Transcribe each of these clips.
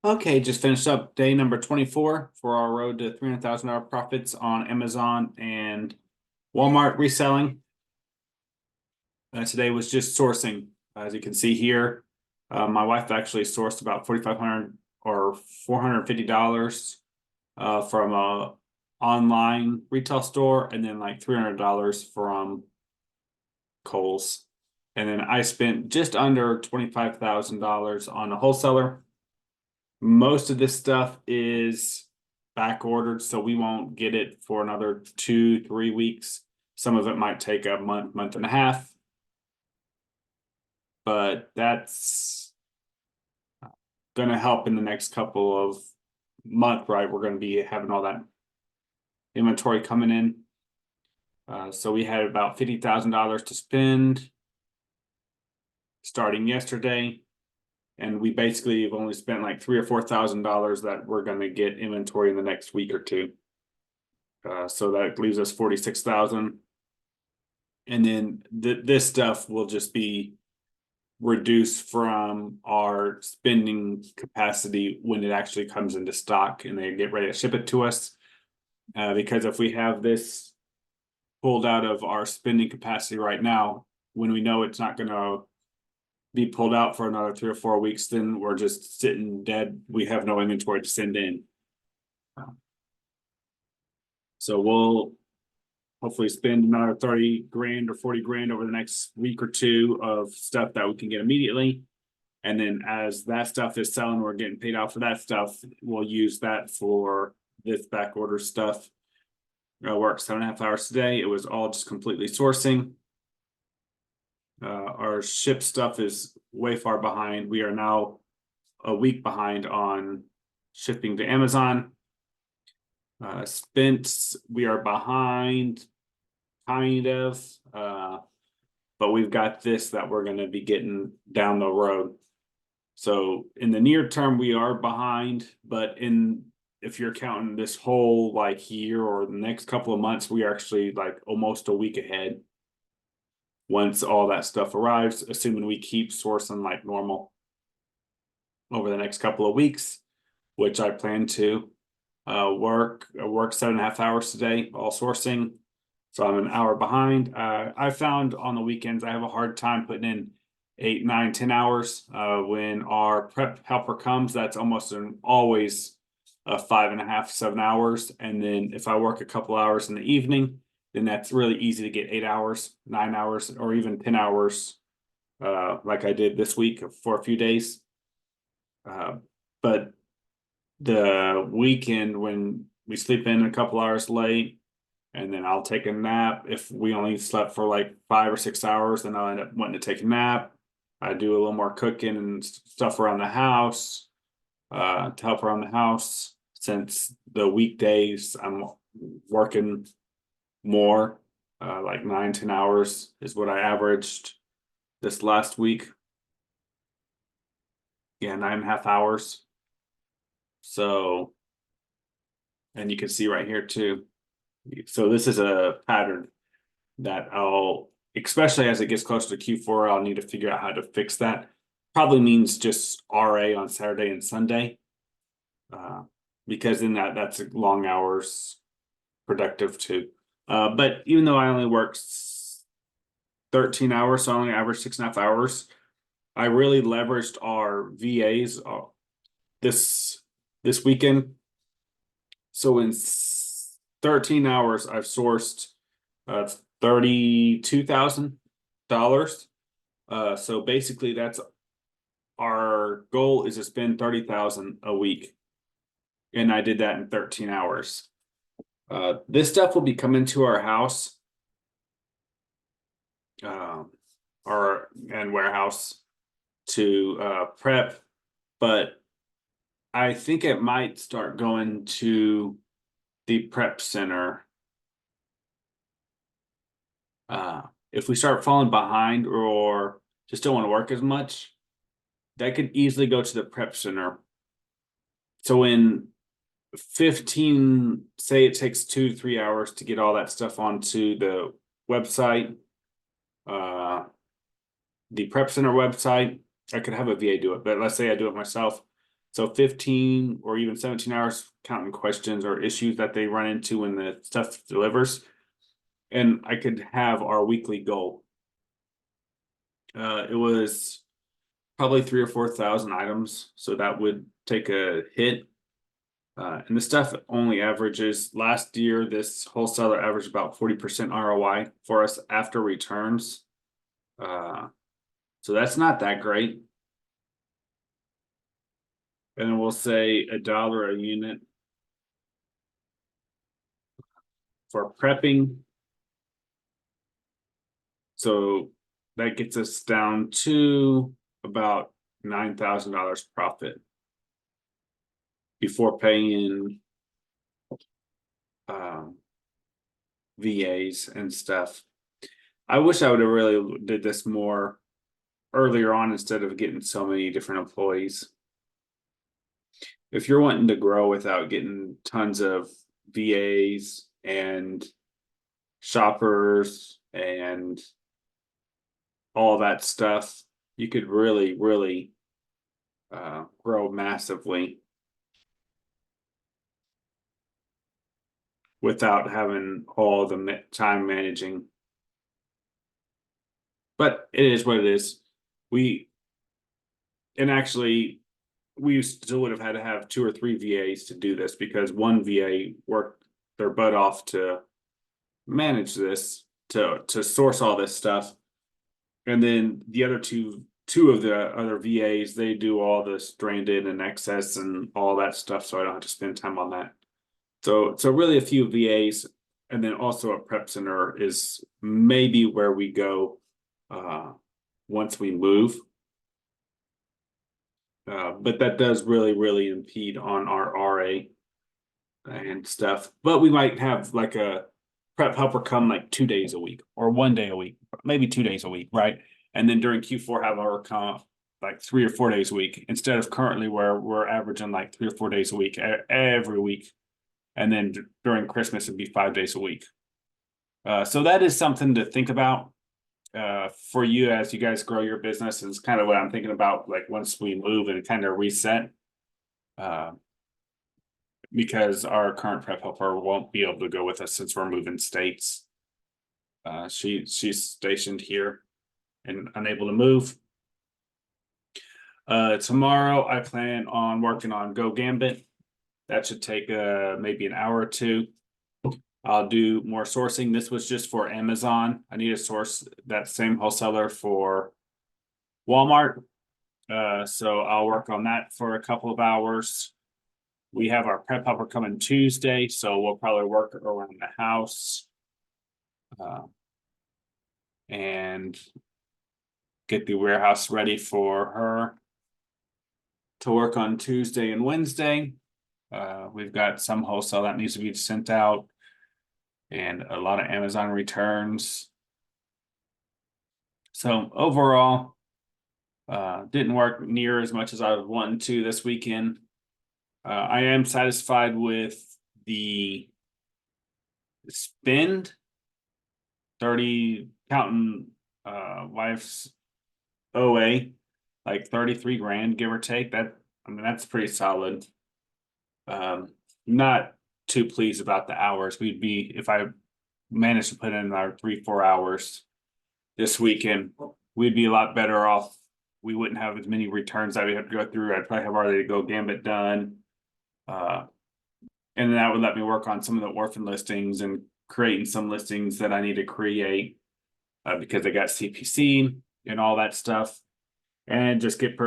Okay, just finished up day number 24 for our road to $300,000 profits on Amazon and Walmart reselling. Today was just sourcing. As you can see here, my wife actually sourced about 4,500 or $450 from a online retail store, and then like $300 from Kohl's. And then I spent just under $25,000 on a wholesaler. Most of this stuff is back ordered, so we won't get it for another 2, 3 weeks. Some of it might take a month, month and a half, but that's going to help in the next couple of months, right? We're going to be having all that inventory coming in. So we had about $50,000 to spend starting yesterday. And we basically have only spent like $3,000 or $4,000 that we're going to get inventory in the next week or two. So that leaves us 46,000. And then this stuff will just be reduced from our spending capacity when it actually comes into stock and they get ready to ship it to us. Because if we have this pulled out of our spending capacity right now, when we know it's not going to be pulled out for another 3 or 4 weeks, then we're just sitting dead. We have no inventory to send in. So we'll hopefully spend another 30 grand or 40 grand over the next week or two of stuff that we can get immediately. And then as that stuff is selling, we're getting paid out for that stuff. We'll use that for this back order stuff. I worked 7.5 hours today. It was all just completely sourcing. Our ship stuff is way far behind. We are now a week behind on shipping to Amazon. Spent, we are behind, kind of, but we've got this that we're going to be getting down the road. So in the near term, we are behind, but if you're counting this whole like year or the next couple of months, we are actually like almost a week ahead once all that stuff arrives, assuming we keep sourcing like normal over the next couple of weeks, which I plan to work 7.5 hours today, all sourcing. So I'm an hour behind. I found on the weekends I have a hard time putting in 8, 9, 10 hours. When our prep helper comes, that's almost always 5.5, 7 hours. And then if I work a couple hours in the evening, then that's really easy to get 8 hours, 9 hours, or even 10 hours, like I did this week for a few days. But the weekend when we sleep in a couple hours late, and then I'll take a nap. If we only slept for like 5 or 6 hours, then I'll end up wanting to take a nap. I do a little more cooking and stuff around the house, to help around the house. Since the weekdays I'm working more, like 9, 10 hours is what I averaged this last week. Yeah, 9.5 hours. So, and you can see right here too. So this is a pattern that especially as it gets closer to Q4, I'll need to figure out how to fix that. Probably means just RA on Saturday and Sunday, because then that's long hours, productive too. But even though I only work 13 hours, so I only average 6.5 hours, I really leveraged our VAs this weekend. So in 13 hours, I've sourced $32,000. So basically, that's our goal is to spend 30,000 a week, and I did that in 13 hours. This stuff will be coming to our house, and warehouse to prep, but I think it might start going to the prep center. If we start falling behind or just don't want to work as much, that could easily go to the prep center. So in 15, say it takes 2 to 3 hours to get all that stuff onto the website, the prep center website, I could have a VA do it, but let's say I do it myself. So 15 or even 17 hours counting questions or issues that they run into when the stuff delivers. And I could have our weekly goal. It was probably 3 or 4,000 items. So that would take a hit. And the stuff only averages last year, this wholesaler averaged about 40% ROI for us after returns. So that's not that great. And then we'll say $1 a unit for prepping. So that gets us down to about $9,000 profit before paying VAs and stuff. I wish I would have really did this more earlier on instead of getting so many different employees. If you're wanting to grow without getting tons of VAs and shoppers and all that stuff, you could really, really grow massively without having all the time managing. But it is what it is. Actually, we still would have had to have 2 or 3 VAs to do this because one VA worked their butt off to manage this, to source all this stuff. And then the other two of the other VAs, they do all the stranded and excess and all that stuff, so I don't have to spend time on that. So really a few VAs, and then also a prep center is maybe where we go once we move. But that does really, really impede on our RA and stuff. But we might have like a prep helper come like 2 days a week or 1 day a week, maybe 2 days a week, right? And then during Q4 have our come like 3 or 4 days a week instead of currently where we're averaging like 3 or 4 days a week every week. And then during Christmas it'd be 5 days a week. So that is something to think about for you as you guys grow your business. Is kind of what I'm thinking about, like once we move and kind of reset. Because our current prep helper won't be able to go with us since we're moving states. She's stationed here and unable to move. Tomorrow I plan on working on Go Gambit. That should take maybe an hour or two. I'll do more sourcing. This was just for Amazon. I need to source that same wholesaler for Walmart. So I'll work on that for a couple of hours. We have our prep helper coming Tuesday, so we'll probably work around the house and get the warehouse ready for her to work on Tuesday and Wednesday. We've got some wholesale that needs to be sent out and a lot of Amazon returns. So overall, didn't work near as much as I was wanting to this weekend. I am satisfied with the spend. 30 counting wife's OA, like 33 grand, give or take. That's pretty solid. Not too pleased about the hours. We'd be, if I managed to put in our 3-4 hours this weekend, we'd be a lot better off. We wouldn't have as many returns that we have to go through. I'd probably have already Go Gambit done. And then that would let me work on some of the orphan listings and creating some listings that I need to create because I got CPC and all that stuff, and just get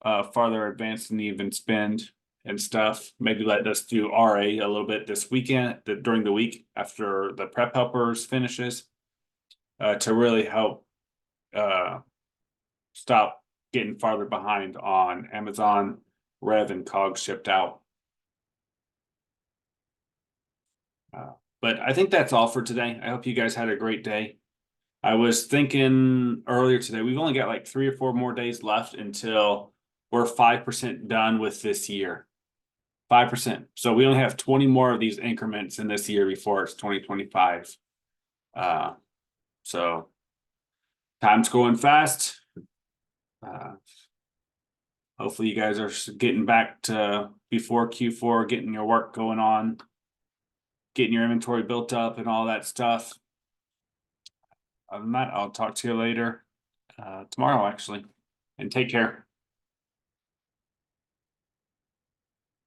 farther advanced and even spend and stuff. Maybe let us do RA a little bit this weekend, during the week after the prep helpers finishes, to really help stop getting farther behind on Amazon Rev and COGS shipped out. But I think that's all for today. I hope you guys had a great day. I was thinking earlier today, we've only got like 3 or 4 more days left until we're 5% done with this year. 5%. So we only have 20 more of these increments in this year before it's 2025. So time's going fast. Hopefully you guys are getting back to before Q4, getting your work going on, getting your inventory built up and all that stuff. Other than that, I'll talk to you later, tomorrow actually, and take care.